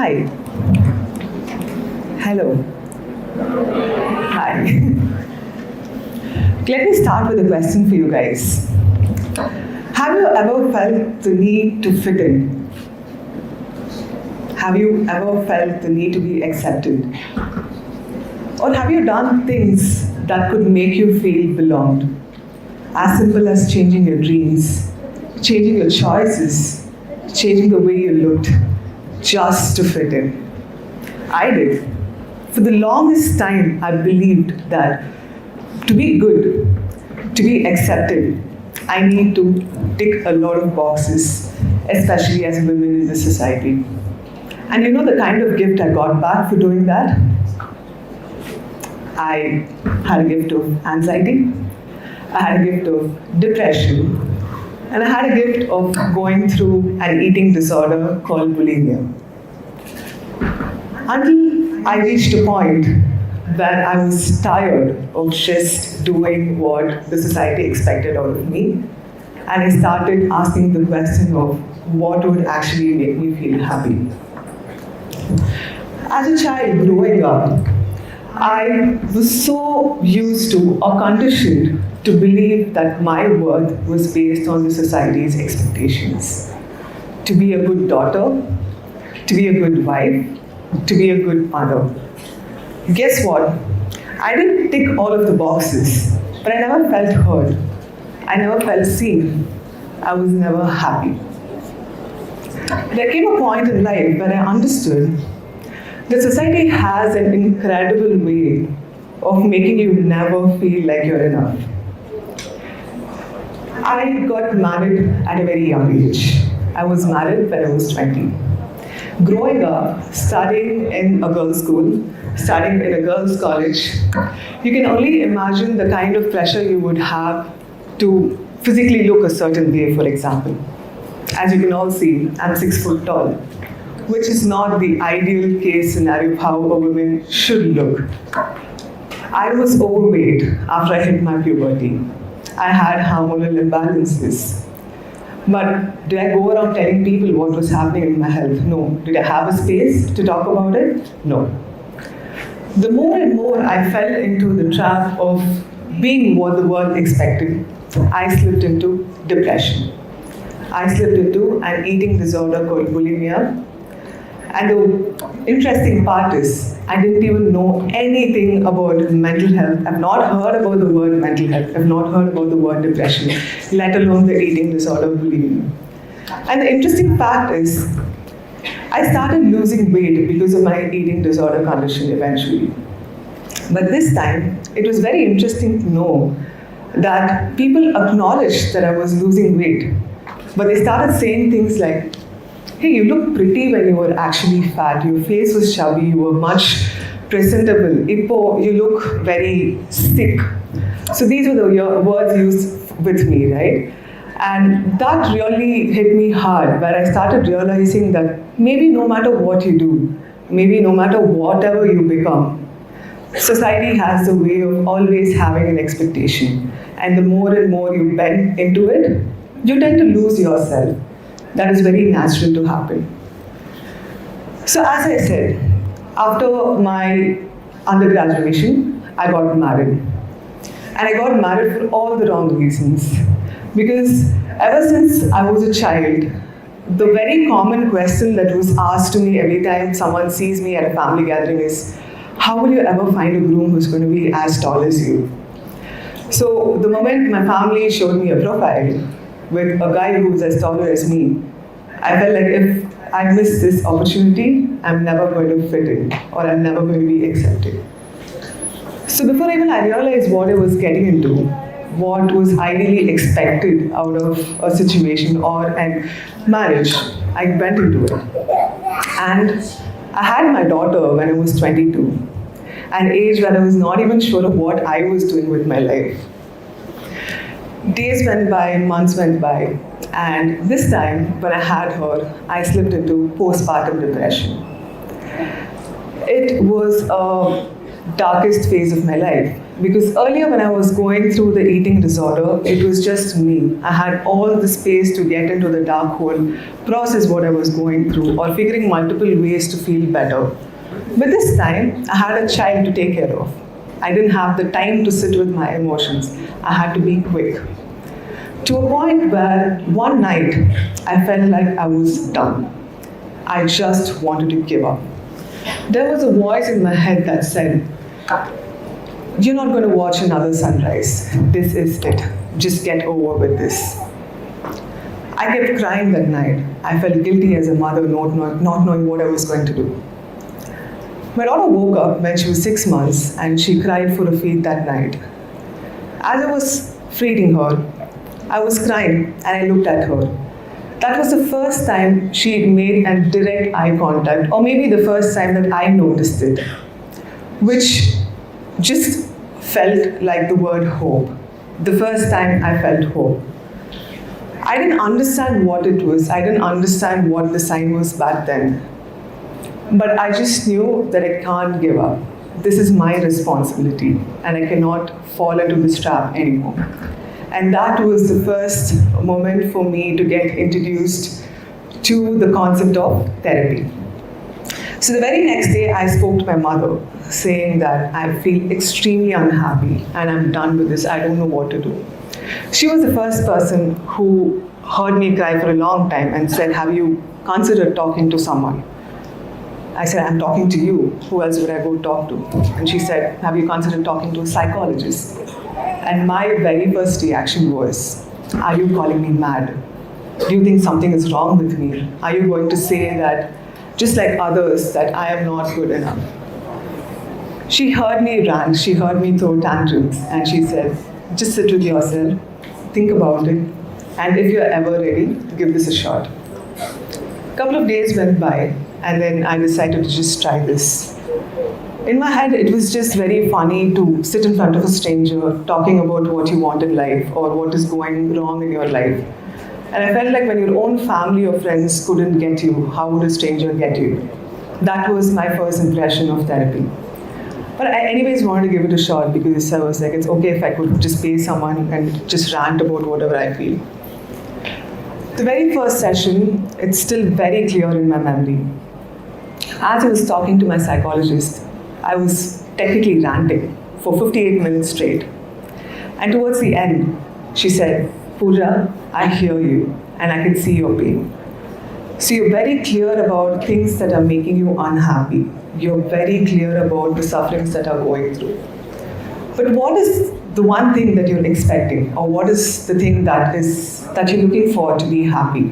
Hi. Hello. Hi. Let me start with a question for you guys. Have you ever felt the need to fit in? Have you ever felt the need to be accepted? Or have you done things that could make you feel belonged? As simple as changing your dreams, changing your choices, changing the way you looked, just to fit in. I did. For the longest time, I believed that to be good, to be accepted, I need to tick a lot of boxes, especially as women in this society. And you know the kind of gift I got back for doing that? I had a gift of anxiety, I had a gift of depression, and I had a gift of going through an eating disorder called bulimia. Until I reached a point where I was tired of just doing what the society expected out of me, and I started asking the question of what would actually make me feel happy. As a child growing up, I was so used to or conditioned to believe that my worth was based on the society's expectations. To be a good daughter, to be a good wife, to be a good mother. Guess what? I didn't tick all of the boxes, but I never felt heard. I never felt seen. I was never happy. There came a point in life where I understood that society has an incredible way of making you never feel like you're enough. I got married at a very young age. I was married when I was 20. Growing up, studying in a girls' school, studying in a girls' college, you can only imagine the kind of pressure you would have to physically look a certain way, for example. As you can all see, I'm 6 foot tall, which is not the ideal case scenario of how a woman should look. I was overweight after I hit my puberty. I had hormonal imbalances. But did I go around telling people what was happening in my health? No. Did I have a space to talk about it? No. The more and more I fell into the trap of being what the world expected, I slipped into depression. I slipped into an eating disorder called bulimia. And the interesting part is, I didn't even know anything about mental health. I've not heard about the word mental health. I've not heard about the word depression, let alone the eating disorder bulimia. And the interesting fact is, I started losing weight because of my eating disorder condition eventually. But this time, it was very interesting to know that people acknowledged that I was losing weight. But they started saying things like, hey, you look pretty when you were actually fat. Your face was chubby. You were much presentable. Ipo, you look very sick. So these were the words used with me, right? And that really hit me hard, where I started realizing that maybe no matter what you do, maybe no matter whatever you become, society has a way of always having an expectation. And the more and more you bend into it, you tend to lose yourself. That is very natural to happen. So as I said, after my undergraduation, I got married. And I got married for all the wrong reasons. Because ever since I was a child, the very common question that was asked to me every time someone sees me at a family gathering is, how will you ever find a groom who's going to be as tall as you? So the moment my family showed me a profile with a guy who's as taller as me, I felt like if I miss this opportunity, I'm never going to fit in, or I'm never going to be accepted. So before even I realized what I was getting into, what was ideally expected out of a situation or a marriage, I went into it. And I had my daughter when I was 22, an age when I was not even sure of what I was doing with my life. Days went by, months went by, and this time when I had her, I slipped into postpartum depression. It was a darkest phase of my life. Because earlier, when I was going through the eating disorder, it was just me. I had all the space to get into the dark hole, process what I was going through, or figuring multiple ways to feel better. But this time, I had a child to take care of. I didn't have the time to sit with my emotions. I had to be quick. To a point where one night, I felt like I was done. I just wanted to give up. There was a voice in my head that said, "You're not going to watch another sunrise. This is it. Just get over with this." I kept crying that night. I felt guilty as a mother not knowing what I was going to do. My daughter woke up when she was 6 months and she cried for a feed that night. As I was feeding her, I was crying and I looked at her. That was the first time she made a direct eye contact, or maybe the first time that I noticed it, which just felt like the word hope. The first time I felt hope. I didn't understand what it was. I didn't understand what the sign was back then. But I just knew that I can't give up. This is my responsibility, and I cannot fall into this trap anymore. And that was the first moment for me to get introduced to the concept of therapy. So the very next day, I spoke to my mother, saying that I feel extremely unhappy and I'm done with this. I don't know what to do. She was the first person who heard me cry for a long time and said, "Have you considered talking to someone?" I said, "I'm talking to you. Who else would I go talk to?" And she said, "Have you considered talking to a psychologist?" And my very first reaction was, "Are you calling me mad? Do you think something is wrong with me? Are you going to say that, just like others, that I am not good enough?" She heard me rant, she heard me throw tantrums, and she said, "Just sit with yourself, think about it, and if you're ever ready, give this a shot." A couple of days went by, and then I decided to just try this. In my head, it was just very funny to sit in front of a stranger talking about what you want in life or what is going wrong in your life. And I felt like when your own family or friends couldn't get you, how would a stranger get you? That was my first impression of therapy. But I anyways wanted to give it a shot because I was like, it's okay if I could just pay someone and just rant about whatever I feel. The very first session, it's still very clear in my memory. As I was talking to my psychologist, I was technically ranting for 58 minutes straight. And towards the end, she said, "Pooja, I hear you and I can see your pain. So you're very clear about things that are making you unhappy. You're very clear about the sufferings that are going through. But what is the one thing that you're expecting, or what is the thing that you're looking for to be happy?"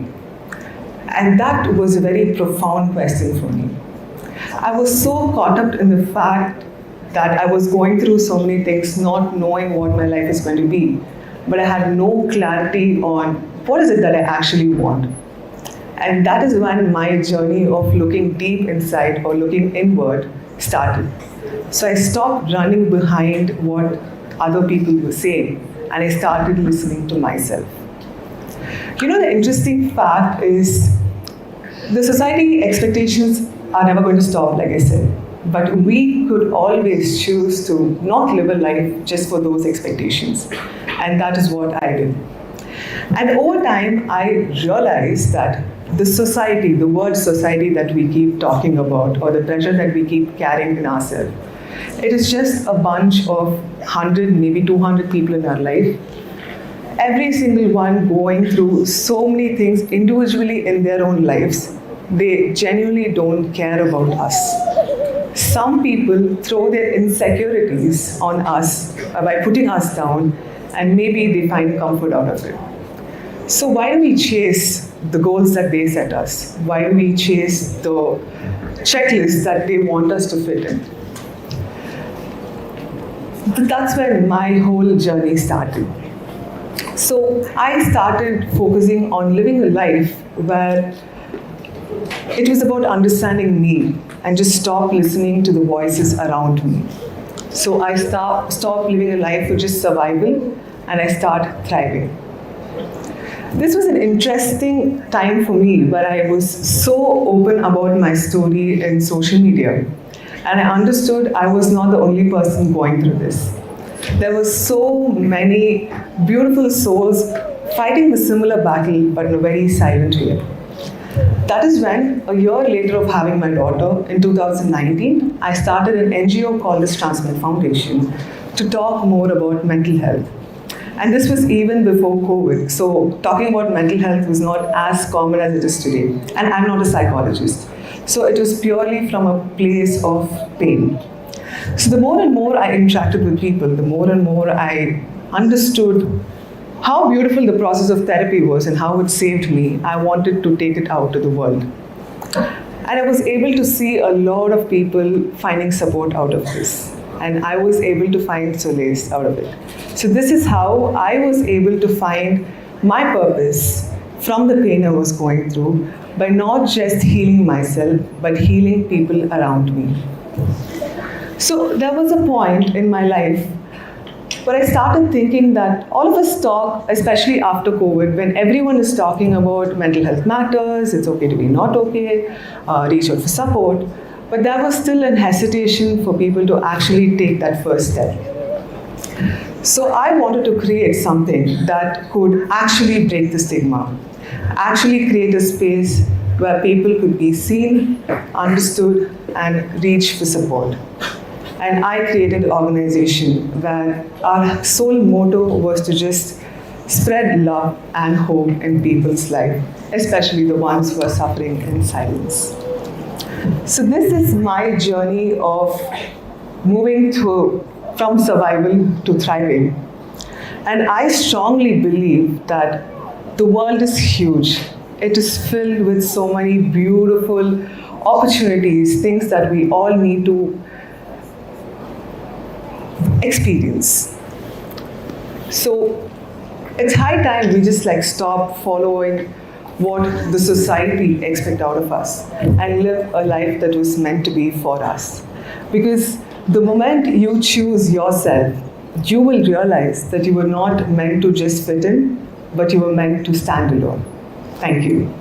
And that was a very profound question for me. I was so caught up in the fact that I was going through so many things, not knowing what my life is going to be. But I had no clarity on what is it that I actually want. And that is when my journey of looking deep inside or looking inward started. So I stopped running behind what other people were saying, and I started listening to myself. You know, the interesting fact is the society expectations are never going to stop, like I said. But we could always choose to not live a life just for those expectations. And that is what I did. And over time, I realized that the society, the word society that we keep talking about, or the pressure that we keep carrying in ourselves, it is just a bunch of 100, maybe 200 people in our life. Every single one going through so many things individually in their own lives. They genuinely don't care about us. Some people throw their insecurities on us by putting us down, and maybe they find comfort out of it. So why do we chase the goals that they set us? Why do we chase the checklist that they want us to fit in? That's when my whole journey started. So I started focusing on living a life where it was about understanding me and just stop listening to the voices around me. So I stopped living a life for just survival, and I started thriving. This was an interesting time for me where I was so open about my story in social media. And I understood I was not the only person going through this. There were so many beautiful souls fighting the similar battle, but in a very silent way. That is when, a year later of having my daughter, in 2019, I started an NGO called the Transformative Foundation to talk more about mental health. And this was even before COVID. So talking about mental health was not as common as it is today. And I'm not a psychologist. So it was purely from a place of pain. So the more and more I interacted with people, the more and more I understood how beautiful the process of therapy was and how it saved me. I wanted to take it out to the world. And I was able to see a lot of people finding support out of this. And I was able to find solace out of it. So this is how I was able to find my purpose from the pain I was going through by not just healing myself, but healing people around me. So there was a point in my life where I started thinking that all of us talk, especially after COVID, when everyone is talking about mental health matters, it's okay to be not okay, reach out for support. But there was still an hesitation for people to actually take that first step. So I wanted to create something that could actually break the stigma, actually create a space where people could be seen, understood, and reach for support. And I created an organization where our sole motto was to just spread love and hope in people's life, especially the ones who are suffering in silence. So this is my journey of moving from survival to thriving. And I strongly believe that the world is huge. It is filled with so many beautiful opportunities, things that we all need to experience. So it's high time we just stop following what the society expects out of us and live a life that was meant to be for us. Because the moment you choose yourself, you will realize that you were not meant to just fit in, but you were meant to stand alone. Thank you.